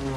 Oh.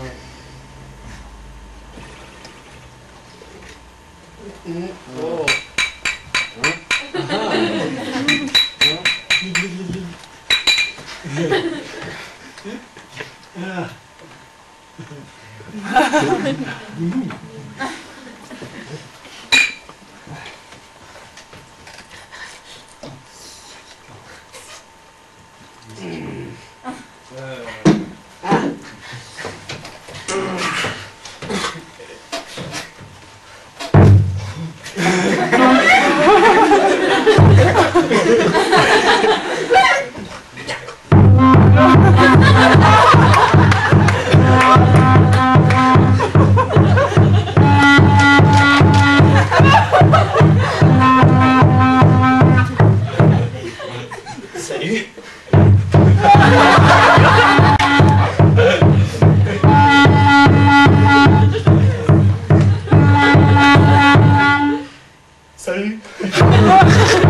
Salut. Salut. Salut. Tu m'offres une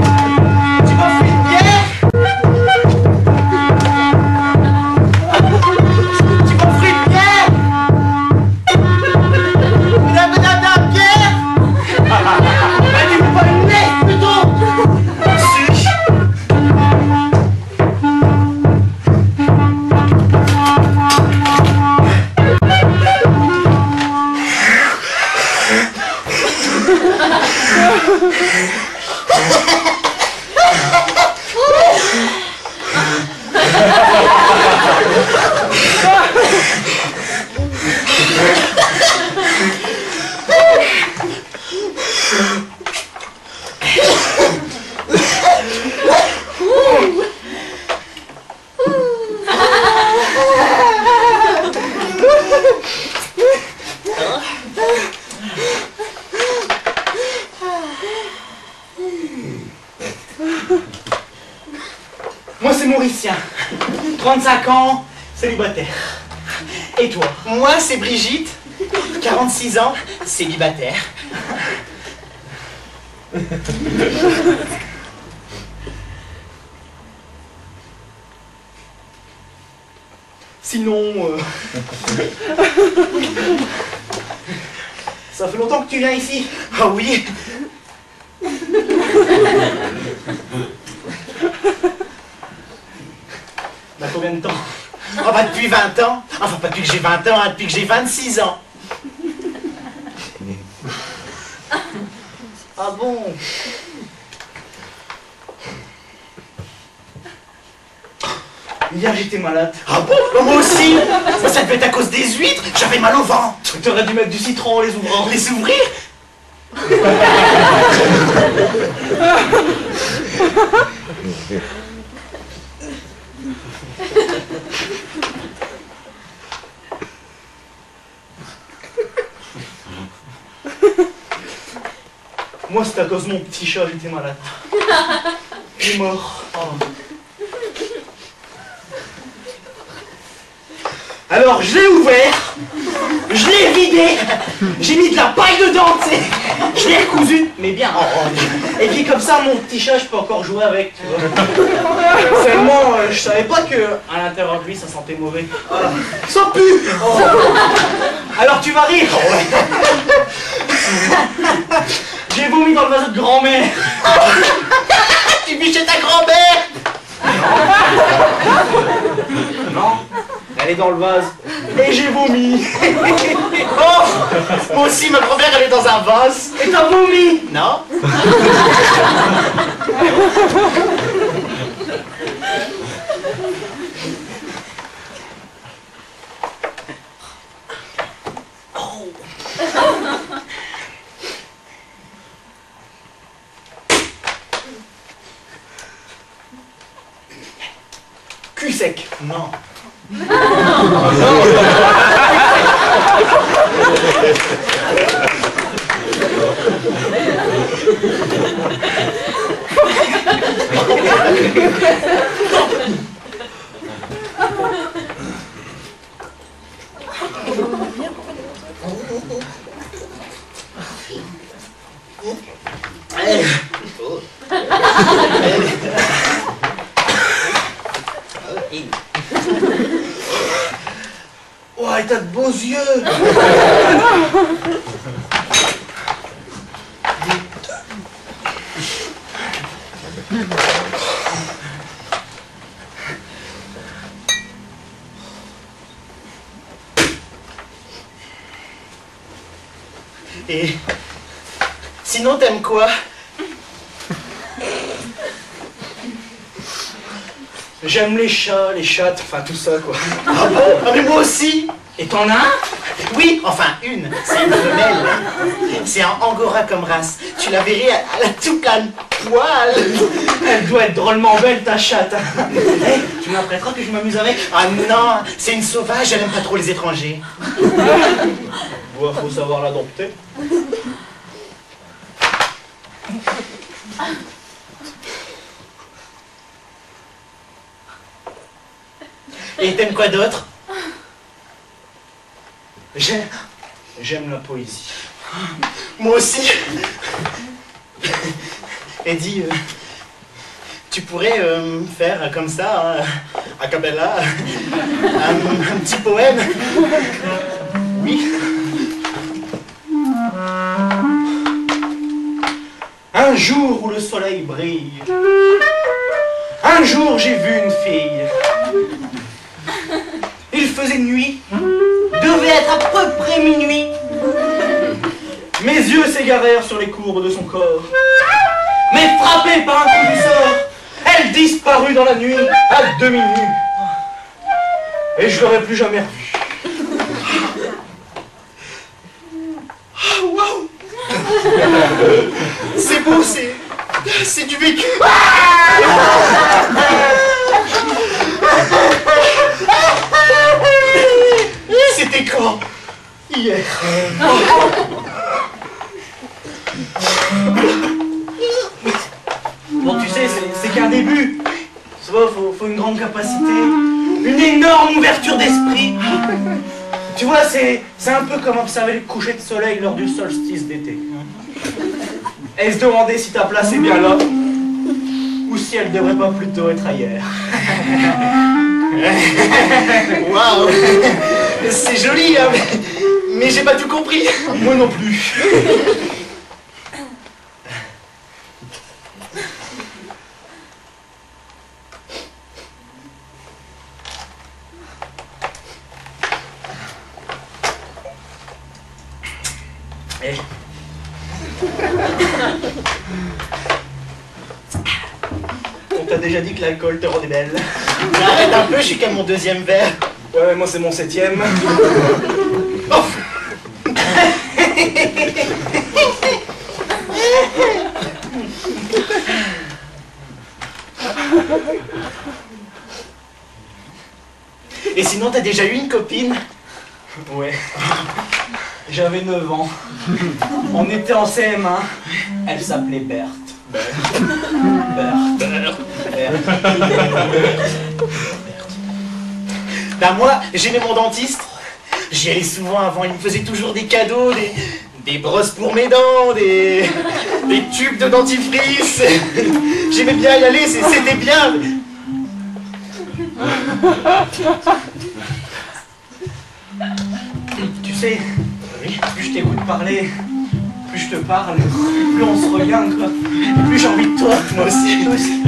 bière? Tu m'offres une bière? Une bière? Bah tu veux pas une bière plutôt? Moi c'est Mauricien, 35 ans, célibataire. Et toi? Moi c'est Brigitte, 46 ans, célibataire. Sinon, ça fait longtemps que tu viens ici? Ah oui. Bah combien de temps? Ah bah depuis 20 ans. Enfin pas depuis que j'ai 20 ans, hein, depuis que j'ai 26 ans. Ah bon? Hier j'étais malade. Ah bon? Moi aussi. Ça devait être à cause des huîtres. J'avais mal au ventre. Tu aurais dû mettre du citron en les ouvrant. Les ouvrir? Moi c'est à cause de mon petit chat, j'étais malade. Il est mort. Oh. Alors je l'ai ouvert, je l'ai vidé, j'ai mis de la paille dedans, tu sais. Je l'ai recousu, mais bien. Et puis comme ça, mon petit chat, je peux encore jouer avec, tu vois. Seulement, je savais pas que à l'intérieur de lui, ça sentait mauvais. Voilà. Ça pue. Oh. Alors tu vas rire. J'ai vomi dans le vase de grand-mère. Tu vis chez ta grand-mère. Non. Elle est dans le vase. Et j'ai vomi. Oh, moi aussi, ma grand-mère, elle est dans un vase. Et t'as vomi? Non. Oh. Cul sec. Non. Ouais, t'as de beaux yeux. Et sinon, t'aimes quoi? J'aime les chats, les chattes, enfin tout ça quoi. Ah bon? Ah mais moi aussi! Et t'en as un? Oui, enfin une, c'est une femelle. C'est un angora comme race. Tu la verrais, elle a tout plein de poils. Elle doit être drôlement belle ta chatte. Hey, tu m'apprêteras que je m'amuse avec? Ah non, c'est une sauvage, elle aime pas trop les étrangers. Ouais, faut savoir l'adopter. Et t'aimes quoi d'autre? J'aime la poésie. Moi aussi. Et dis, tu pourrais me faire comme ça, a cappella, un petit poème? Oui. Un jour où le soleil brille, un jour j'ai vu une fille. Il faisait nuit, devait être à peu près minuit. Mes yeux s'égarèrent sur les courbes de son corps. Mais frappée par un coup du sort, elle disparut dans la nuit, à demi nue. Et je l'aurais plus jamais revue. Oh, waouh! C'est beau, c'est du vécu. C'était quand? Hier. Bon, tu sais, c'est qu'un début. Tu vois, faut une grande capacité, une énorme ouverture d'esprit. Tu vois, c'est un peu comme observer le coucher de soleil lors du solstice d'été. Et se demander si ta place est bien là, ou si elle devrait pas plutôt être ailleurs. Waouh! C'est joli, hein, mais j'ai pas tout compris. Moi non plus. Eh. On t'a déjà dit que l'alcool te rendait belle. Arrête un peu, je suis qu'à mon deuxième verre. Ouais, moi c'est mon 7e. Oh. Et sinon, t'as déjà eu une copine? Ouais. J'avais 9 ans. On était en CM1. Elle s'appelait Berthe. Berthe. Bah moi, j'aimais mon dentiste. J'y allais souvent avant, il me faisait toujours des cadeaux, des brosses pour mes dents, des tubes de dentifrice. J'aimais bien y aller, c'était bien. Tu sais, plus je t'écoute parler, plus je te parle, plus on se regarde, quoi. Plus j'ai envie de toi, moi aussi.